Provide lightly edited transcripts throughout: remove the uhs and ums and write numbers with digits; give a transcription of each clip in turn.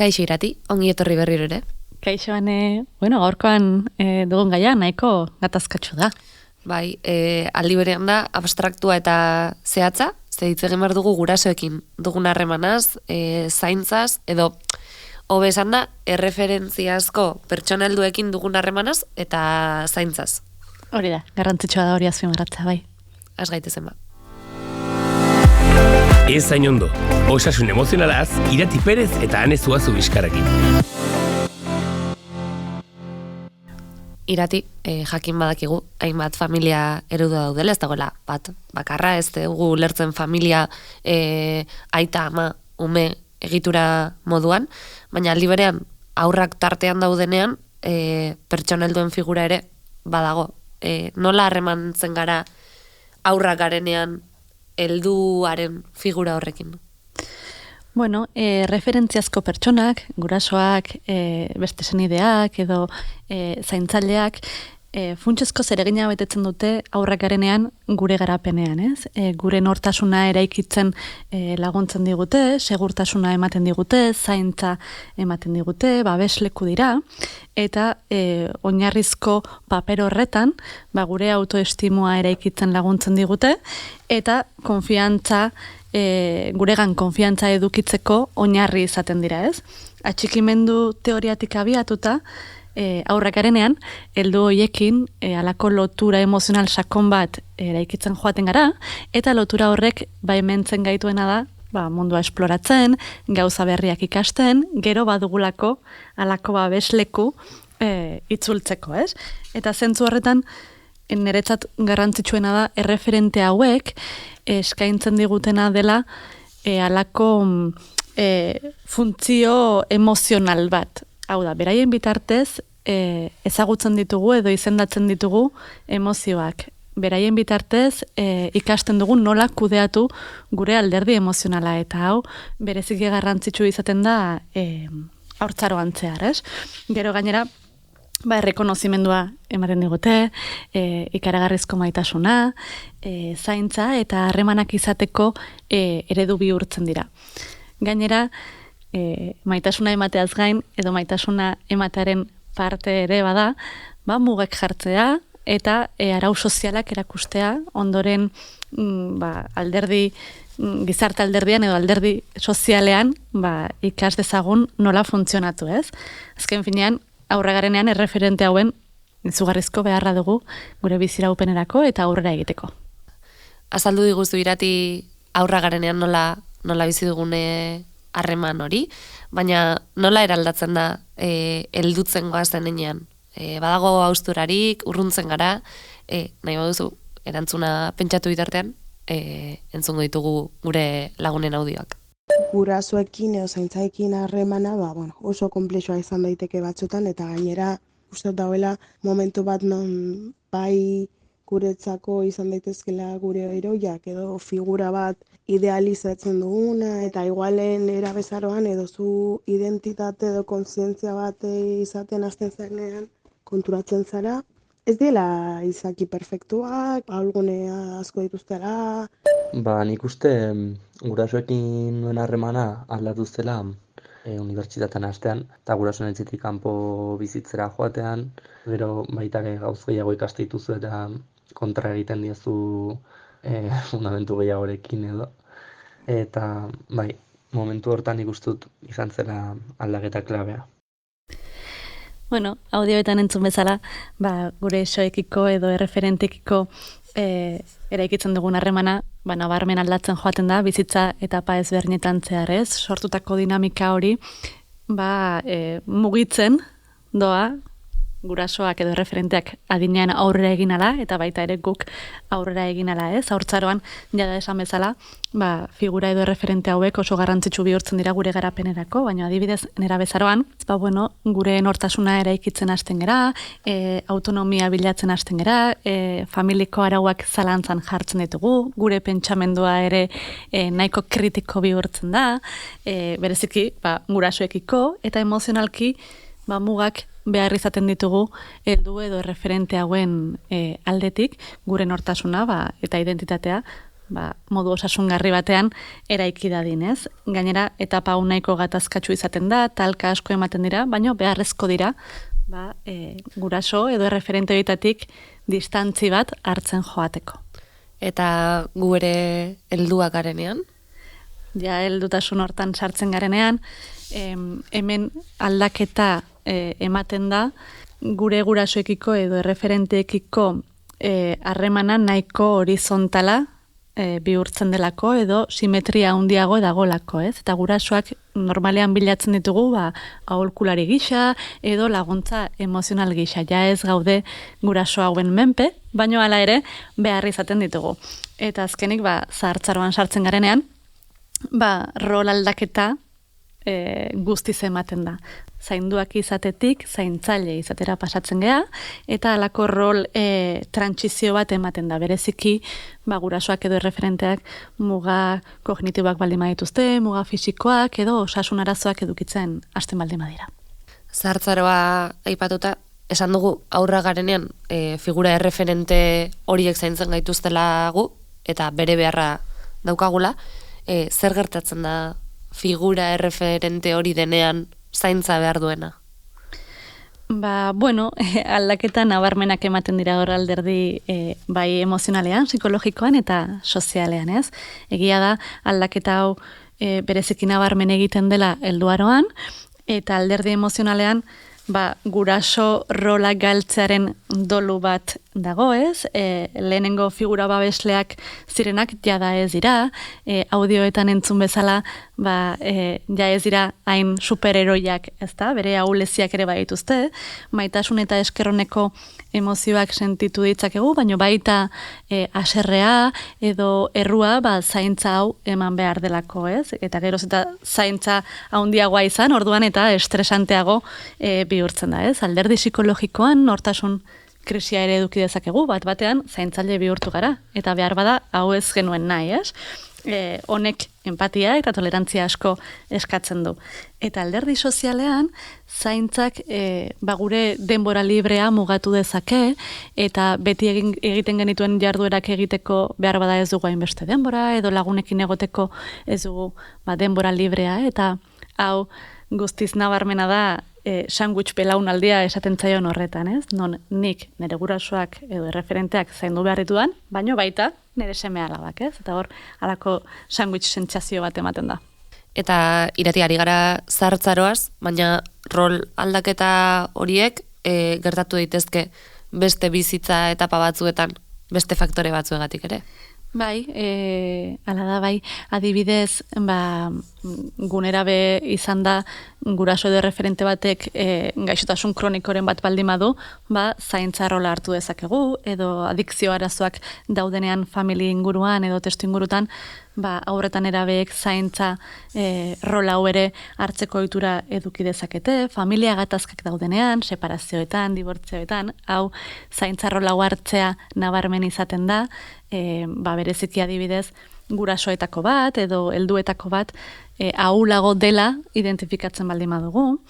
Kaixo Irati, ongi etorri berriro ere. Kaixo, gaurkoan dugun gaia nahiko gatazkatsu da. Bai, aldi berean da abstraktua eta zehatza, ze hitz egin behar dugu gurasoekin dugun harremanaz, zaintzaz, edo hobe esan da, erreferentziazko pertsona helduekin dugun harremanaz eta zaintzaz. Hori da, garrantzitsua da hori azpimarratzea, bai. Az gaitezen ba. Ez zain ondo, osasun emozionalaz, Irati Perez eta Ane Zuazu bizkarakin. Irati, jakin badakigu, hainbat familia eredu daudela, ez dagoela bat bakarra, ez dugu lertzen familia aita, ama, ume egitura moduan, baina aldi berean haurrak tartean daudenean pertsona helduen figura ere badago. Nola harremantzen gara haurrak garenean helduaren figura horrekin? Bueno, referentziazko pertsonak, gurasoak, beste senideak edo zaintzaileak, funtsezko zeregina betetzen dute haurrak garenean gure garapenean, ez? Gure nortasuna eraikitzen laguntzen digute, segurtasuna ematen digute, zaintza ematen digute, babesleku dira, eta oinarrizko paper horretan, gure autoestimua eraikitzen laguntzen digute, eta konfiantza, guregan konfiantza edukitzeko oinarri izaten dira, ez? Atxikimendu teoriatik abiatuta, aurrak garenean, heldu hoiekin halako lotura emozional sakon bat eraikitzen joaten gara, eta lotura horrek baimentzen gaituena da, mundua esploratzen, gauza berriak ikasten, gero badugulako halako babesleku itzultzeko, ez? Eta zentzu horretan, niretzat garrantzitsuena da, erreferente hauek eskaintzen digutena dela halako funtzio emozional bat. Hau da, beraien bitartez ezagutzen ditugu edo izendatzen ditugu emozioak. Beraien bitartez ikasten dugu nola kudeatu gure alderdi emozionala, eta hau bereziki garrantzitsu izaten da haurtzaroan zehar, ez? Gero gainera, errekonozimendua ematen digute, ikaragarrizko maitasuna, zaintza eta harremanak izateko eredu bihurtzen dira. Gainera, maitasuna emateaz gain, edo maitasuna ematearen parte ere bada, mugak jartzea eta arau sozialak erakustea, ondoren alderdi, gizarte alderdian edo alderdi sozialean ikas dezagun nola funtzionatu, ez? Azken finean, aurra garenean erreferente hauen izugarrizko beharra dugu gure biziraupenerako eta aurrera egiteko. Azaldu diguzu Irati aurra garenean nola bizi dugune harreman hori, baina nola eraldatzen da heldutzen goazen enean. Badago hausturarik, urruntzen gara, nahi baduzu, erantzuna pentsatu bitartean, entzungo ditugu gure lagunen audioak. Gurasoekin edo zaintzaekin harremana oso konplexua izan daiteke batzutan, eta gainera uste dauela momentu bat non bai guretzako izan daitezkela gure heroiak edo figura bat idealizatzen duguna, eta igualen erabezaroan edo zu identitate edo kontzientzia bat izaten hasten zenean konturatzen zara. Ez dela izaki perfektuak, algune asko dituztela. Nik uste gurasoekin duen harremana aldatu zela unibertsitatean hastean, eta gurasoen etxetik kanpo bizitzera joatean, gero baita gauz gehiago ikaste dituzu eta kontra egiten diezu fundamentu gehiagorekin edo. Eta momentu hortan ikustut izan zela aldaketa klabea. Bueno, audioetan entzun bezala, gure soekiko edo erreferentekiko eraikitzen dugun harremana, nabarmen aldatzen joaten da, bizitza etapa ezberdinetan zehar, ez? Sortutako dinamika hori, mugitzen doa, gurasoak edo erreferenteak adinean aurrera egin ala, eta baita ere guk aurrera egin ala, ez? Haurtzaroan, jada esan bezala, figura edo erreferente hauek oso garrantzitsu bihurtzen dira gure garapenerako, baina adibidez nerabezaroan, gure nortasuna eraikitzen hasten gera, autonomia bilatzen hasten gera, familiko arauak zalantzan jartzen ditugu, gure pentsamendua ere nahiko kritiko bihurtzen da, bereziki gurasoekiko, eta emozionalki mugak behar izaten ditugu heldu edo erreferente hauen aldetik, gure nortasuna eta identitatea modu osasungarri batean eraiki dadin, ez? Gainera, etapa hau nahiko gatazkatsu izaten da, talka asko ematen dira, baina beharrezko dira, guraso edo erreferente horietatik distantzi bat hartzen joateko. Eta gu ere helduak garenean? Ja, heldutasun hortan sartzen garenean, hemen aldaketa ematen da, gure gurasoekiko edo erreferenteekiko harremana nahiko horizontala bihurtzen delako edo simetria handiago dagolako, ez? Eta gurasoak normalean bilatzen ditugu aholkulari gisa edo laguntza emozional gisa. Ja ez gaude guraso hauen menpe, baino hala ere behar izaten ditugu. Eta azkenik zahartzaroan sartzen garenean, rol aldaketa guztiz ematen da. Zainduak izatetik, zaintzaile izatera pasatzen gea, eta halako rol trantsizio bat ematen da. Bereziki, gurasoak edo erreferenteak muga kognitiboak baldin badituzte, muga fisikoak edo osasun arazoak edukitzen hasten baldin badira. Zahartzaroa aipatuta, esan dugu aurra garenean figura erreferente horiek zaintzen gaituztela gu, eta bere beharra daukagula, zer gertatzen da figura erreferente hori denean zaintza behar duena? Aldaketa nabarmenak ematen dira hor alderdi bai emozionalean, psikologikoan eta sozialean, ez? Egia da, aldaketa hau bereziki nabarmen egiten dela helduaroan, eta alderdi emozionalean guraso rola galtzearen dolu bat dago, ez? Lehenengo figura babesleak zirenak jada ez dira, audioetan entzun bezala ja ez dira hain superheroiak, ezta? Bere ahuleziak ere badituzte, maitasun eta eskerroneko emozioak sentitu ditzakegu, baina baita haserrea edo errua zaintza hau eman behar delako, ez? Eta geroz eta zaintza handiagoa izan, orduan eta estresanteago bihurtzen da, ez? Alderdi psikologikoan nortasun krisia ere eduki dezakegu, batean zaintzaile bihurtu gara, eta behar bada hau ez genuen nahi, ez? Honek empatia eta tolerantzia asko eskatzen du. Eta alderdi sozialean, zaintzak gure denbora librea mugatu dezake, eta beti egiten genituen jarduerak egiteko behar bada ez dugu hainbeste denbora, edo lagunekin egoteko ez dugu denbora librea, eta hau guztiz nabarmena da sandwich belaunaldia esaten zaion horretan, ez? Non nik nire gurasoak edo erreferenteak zaindu behar ditudan, baino baita nire seme alabak, ez? Eta hor, halako sandwich sentsazio bat ematen da. Eta Irati ari gara zahartzaroaz, baina rol aldaketa horiek gertatu daitezke beste bizitza etapa batzuetan, beste faktore batzuegatik ere. Bai, ala da, bai, adibidez, gunerabe izan da guraso edo referente batek gaixotasun kronikoren bat baldin badu, zaintza rola hartu dezakegu, edo adikzio arazoak daudenean familia inguruan edo testu ingurutan, aurretan erabeek zaintza rola hau ere hartzeko ohitura eduki dezakete, familia gatazkak daudenean, separazioetan, dibortzioetan, hau zaintza rola hau hartzea nabarmen izaten da, bereziki adibidez gurasoetako bat edo helduetako bat ahulago dela identifikatzen baldin badugu,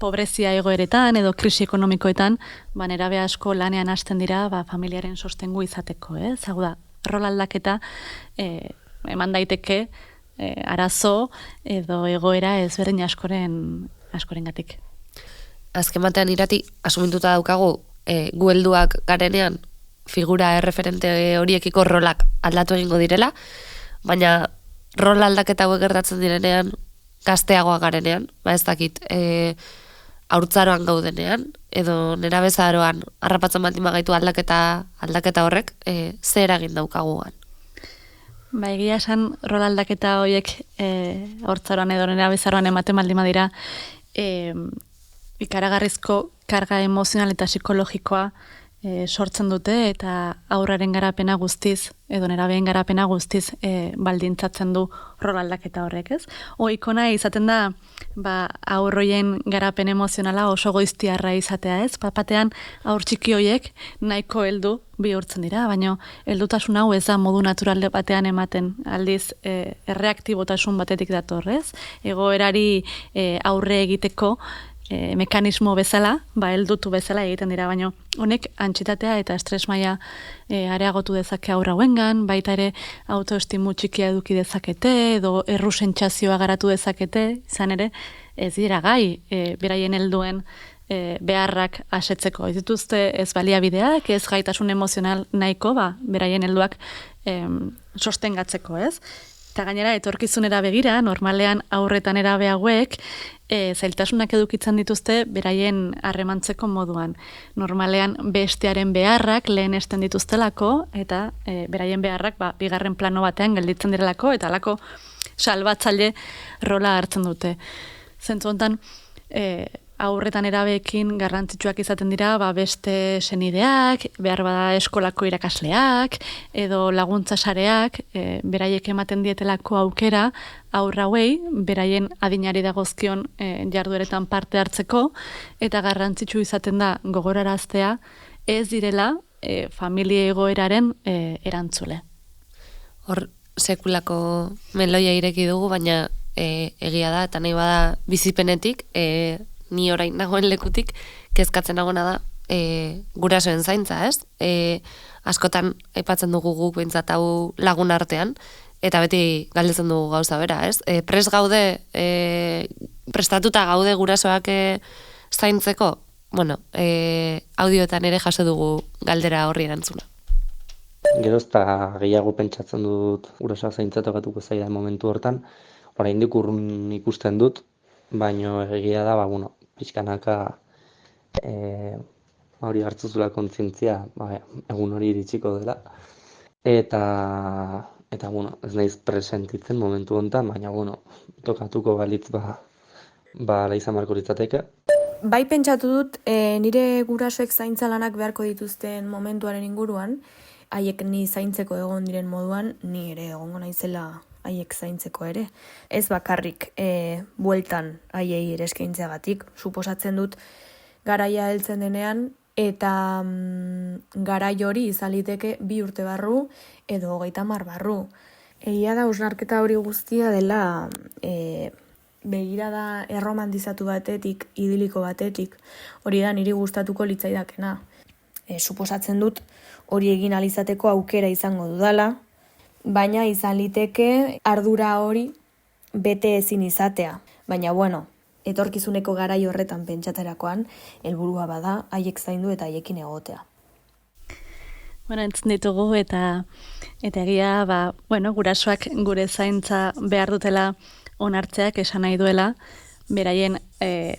pobrezia egoeretan edo krisi ekonomikoetan nerabe asko lanean hasten dira familiaren sostengu izateko, hau da, rol aldaketa eman daiteke arazo edo egoera ezberdin askorengatik. Azken batean Irati, asumintuta daukagu gu helduak garenean figura erreferente horiekiko rolak aldatu egingo direla, baina rol aldaketa hauek gertatzen direnean gazteagoa garenean, ez dakit, haurtzaroan gaudenean, edo nerabezaroan harrapatzen baldin bagaitu aldaketa horrek, ze eragin daukaguan? Egia esan rol aldaketa horiek haurtzaroan edo nerabezaroan ematen baldin badira, ikaragarrizko karga emozional eta psikologikoa sortzen dute eta aurraren garapena guztiz edo nerabeen garapena guztiz baldintzatzen du rol aldaketa horrek, ez? Ohikona izaten da aurroien garapen emozionala oso goiztiarra izatea, ez? Batean aur txiki hoiek nahiko heldu bihurtzen dira, baina heldutasun hau ez da modu natural batean ematen, aldiz erreaktibotasun batetik dator, ez? Egoerari aurre egiteko mekanismo bezala, heldutu bezala egiten dira, baina honek antsietatea eta estres maila areagotu dezake haur hauengan, baita ere autoestimu txikia eduki dezakete, edo errusentsazioa garatu dezakete, izan ere, ez dira gai, beraien helduen beharrak asetzeko. Ez dituzte ez baliabideak, ez gaitasun emozional nahiko, beraien helduak sostengatzeko, ez? Eta gainera, etorkizunera begira, normalean aurretan erabe hauek, zailtasunak edukitzen dituzte beraien harremantzeko moduan. Normalean bestearen beharrak lehenesten dituztelako, eta beraien beharrak bigarren plano batean gelditzen direlako, eta alako salbatzaile rola hartzen dute. Zentzu hontan, aurretan erabeekin garrantzitsuak izaten dira beste senideak, behar bada eskolako irakasleak, edo laguntza sareak, beraiek ematen dietelako aukera aurra hauei, beraien adinari dagozkion jardueretan parte hartzeko, eta garrantzitsu izaten da gogoraraztea ez direla familia egoeraren erantzule. Hor, sekulako meloia ireki dugu, baina egia da, eta nahi bada bizipenetik, ni orain nagoen lekutik, kezkatzen nagona da gurasoen zaintza, ez? Askotan aipatzen dugu guk behintzat hau lagun artean, eta beti galdetzen dugu gauza bera, ez? Prestatuta gaude gurasoak zaintzeko, bueno, audioetan ere jaso dugu galdera horri erantzuna. Geroz eta gehiago pentsatzen dut gurasoak zaintza tokatuko zaida momentu hortan, oraindik urrun ikusten dut, baino egia da, pixkanaka hori hartzuzula kontzientzia, egun hori iritsiko dela. Eta ez naiz presentitzen momentu honetan, baina, tokatuko balitz ala izan beharko litzateke. Bai pentsatu dut, nire gurasoek zaintza lanak beharko dituzten momentuaren inguruan, haiek ni zaintzeko egon diren moduan, ni ere egongo naizela haiek zaintzeko ere. Ez bakarrik bueltan haiei ere eskaintzeagatik, suposatzen dut garaia heltzen denean, eta garai hori izaliteke 2 urte barru edo 30 barru. Egia da hausnarketa hori guztia dela begirada erromantizatu batetik, idiliko batetik, hori da niri gustatuko litzaidakena. Suposatzen dut hori egin alizateko aukera izango dudala, baina izan liteke ardura hori bete ezin izatea. Baina, etorkizuneko garai horretan pentsaterakoan, helburua bada, haiek zaindu eta haiekin egotea. Entzun ditugu eta egia, gurasoak gure zaintza behar dutela onartzeak esan nahi duela, beraien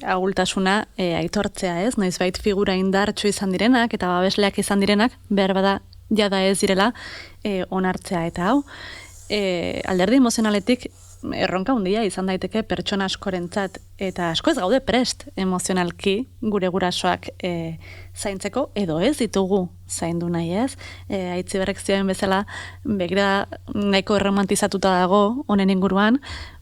ahultasuna aitortzea, ez? Noizbait figura indartsu izan direnak eta babesleak izan direnak, behar bada jada ez direla onartzea eta hau. Alderdi emozionaletik erronka handia izan daiteke pertsona askorentzat, eta asko ez gaude prest emozionalki gure gurasoak zaintzeko, edo ez ditugu zaindu nahi, ez? Aitziberrek zioen bezala begira nahiko erromantizatuta dago honen inguruan,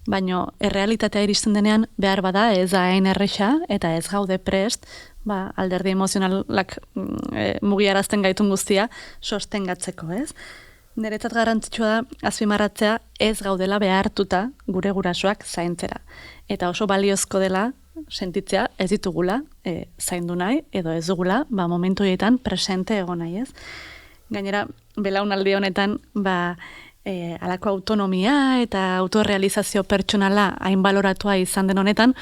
baina errealitatea iristen denean behar bada ez da hain erresa eta ez gaude prest alderdi emozionalak mugiarazten gaitun guztia sostengatzeko, ez? Niretzat garrantzitsua da azpimarratzea ez gaudela behartuta gure gurasoak zaintzera. Eta oso baliozko dela sentitzea ez ditugula zaindu nahi edo ez dugula momentu horietan presente egon nahi, ez? Gainera, belaunaldi honetan halako autonomia eta autorrealizazio pertsonala hain baloratua izan den honetan,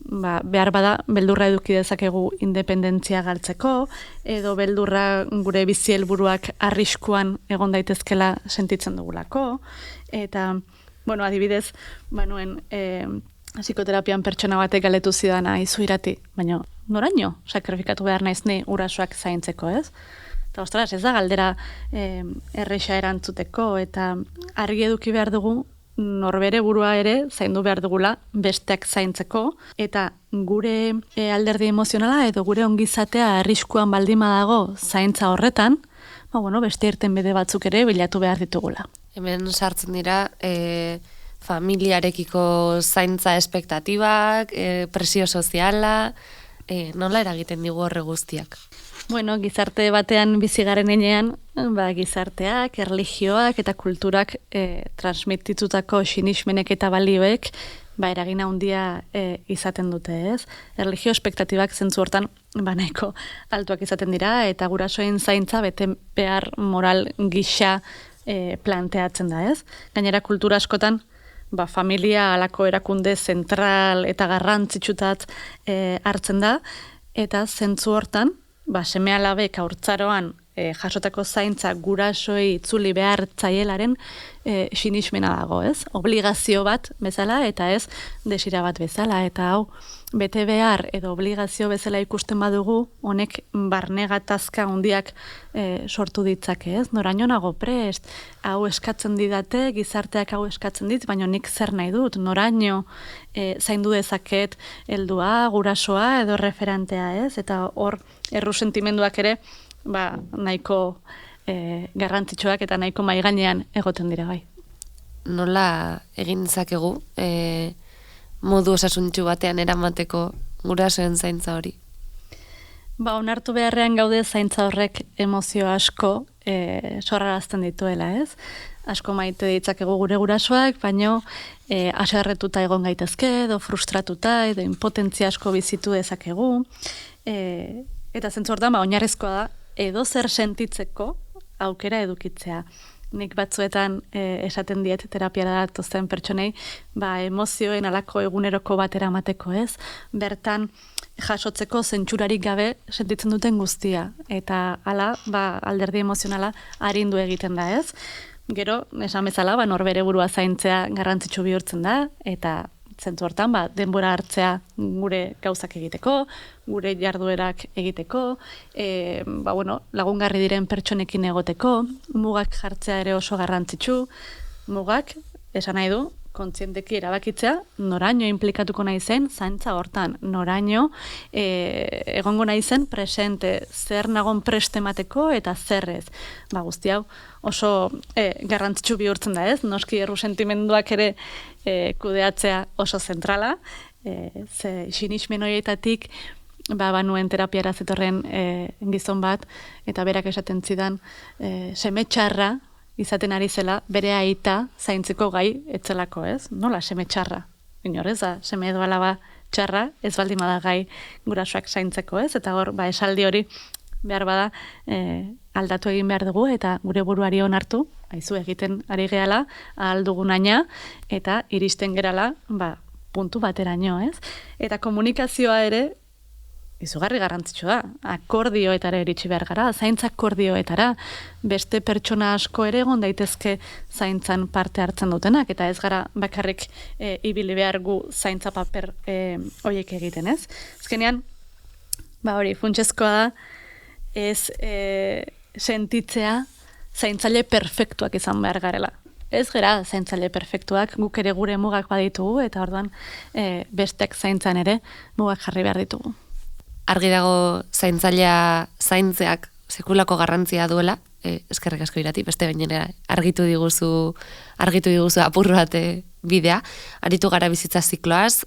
behar bada beldurra eduki dezakegu independentzia galtzeko, edo beldurra gure bizi helburuak arriskuan egon daitezkela sentitzen dugulako, eta, adibidez, nuen psikoterapian pertsona batek galetu zidana izu irati, baina noraino sakrifikatu behar naiz ni gurasoak zaintzeko, ez? Eta ostras, ez da galdera erresa erantzuteko, eta argi eduki behar dugu norbere burua ere zaindu behar dugula besteak zaintzeko, eta gure alderdi emozionala edo gure ongizatea arriskuan baldima dago zaintza horretan, beste irtenbide batzuk ere bilatu behar ditugula. Hemen sartzen dira familiarekiko zaintza espektatibak, presio soziala, nola eragiten digu horre guztiak? Gizarte batean bizi garen enean, gizarteak, erlijioak eta kulturak transmititutako sinismenek eta balioek eragin handia izaten dute, ez? Erlijio espektatibak zentzu hortan nahiko altuak izaten dira, eta gurasoen zaintza bete behar moral gisa planteatzen da, ez? Gainera kultura askotan, familia alako erakunde zentral eta garrantzitsutat hartzen da, eta zentzu hortan, seme-alabek haurtzaroan jasotako zaintza gurasoei itzuli behar zaielaren sinismena dago, ez? Obligazio bat bezala eta ez desira bat bezala, eta hau bete behar edo obligazio bezala ikusten badugu, honek barne gatazka handiak sortu ditzake, ez? Noraino nago prest, hau eskatzen didate, gizarteak hau eskatzen dit, baina nik zer nahi dut, noraino zaindu dezaket heldua, gurasoa edo referentea, ez? Eta hor erru sentimenduak ere nahiko garrantzitsuak eta nahiko maigainean egoten dira bai. Nola egin zakegu modu osasuntsu batean eramateko gurasoen zaintza hori? Onartu beharrean gaude zaintza horrek emozio asko sorrarazten dituela, ez? Asko maite ditzakegu gure gurasoak, baino haserretuta egon gaitezke, edo frustratuta, edo impotentzia asko bizitu dezakegu. Eta zentzu hortan, oinarrizkoa da, edo zer sentitzeko aukera edukitzea. Nik batzuetan esaten diet terapiara datozen pertsonei, emozioen alako eguneroko bat eramateko, ez? Bertan jasotzeko zentsurarik gabe sentitzen duten guztia. Eta hala, alderdi emozionala arindu egiten da, ez? Gero, esan bezala, norbere burua zaintzea garrantzitsu bihurtzen da, eta zentzu hortan, denbora hartzea gure gauzak egiteko, gure jarduerak egiteko, lagungarri diren pertsonekin egoteko, mugak jartzea ere oso garrantzitsu, mugak, esan nahi du, kontzienteki erabakitzea, noraino implikatuko nahi zen, zaintza hortan, noraino egongo nahi zen presente, zer nagon prestemateko eta zerrez. Guzti hau oso garrantzitsu bihurtzen da, ez? Noski erru sentimenduak ere kudeatzea oso zentrala, ze sinismen horietatik banuen terapiara zetorren gizon bat, eta berak esaten zidan seme txarra izaten ari zela, bere aita zaintzeko gai etzelako, ez? Nola seme txarra? Inorez da, seme edo alaba txarra, ez baldin bada gai gurasoak zaintzeko, ez? Eta hor, esaldi hori behar bada aldatu egin behar dugu, eta gure buruari onartu, aizu egiten ari gehala, ahal dugunaina, eta iristen gerala, puntu bateraino, ez? Eta komunikazioa ere, izugarri garrantzitsua da, akordioetara iritsi behar gara, zaintza akordioetara, beste pertsona asko ere egon daitezke zaintzan parte hartzen dutenak, eta ez gara bakarrik ibili behar gu zaintza paper horiek egiten, ez? Azkenean, hori, funtsezkoa da, ez sentitzea zaintzaile perfektuak izan behar garela. Ez gara zaintzaile perfektuak, guk ere gure mugak baditugu, eta orduan bestek zaintzan ere mugak jarri behar ditugu. Argi dago zaintzailea zaintzeak sekulako garrantzia duela, eskerrik asko Irati, beste bainera argitu diguzu apur bat bidea, aritu gara bizitza zikloaz,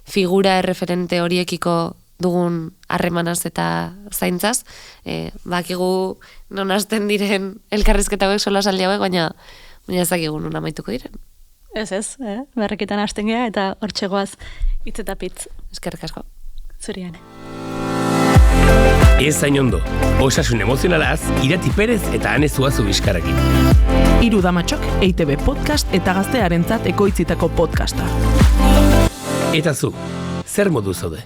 figura erreferente horiekiko dugun harremanaz eta zaintzaz, bakigu non hasten diren elkarrizketa hauek sola saldi hauek, baina ezakigu non amaituko diren. Ez, berrekitan hasten gea eta hortxegoaz hitz eta pitz. Eskerrik asko. Zurian. Ez zain ondo, osasun emozionalaz, Irati Perez eta Ane Zuazu Bizkarrekin. Hiru Damatxok, EITB podcast eta gaztearentzat ekoitzitako podcasta. Eta zu, zer modu zaude?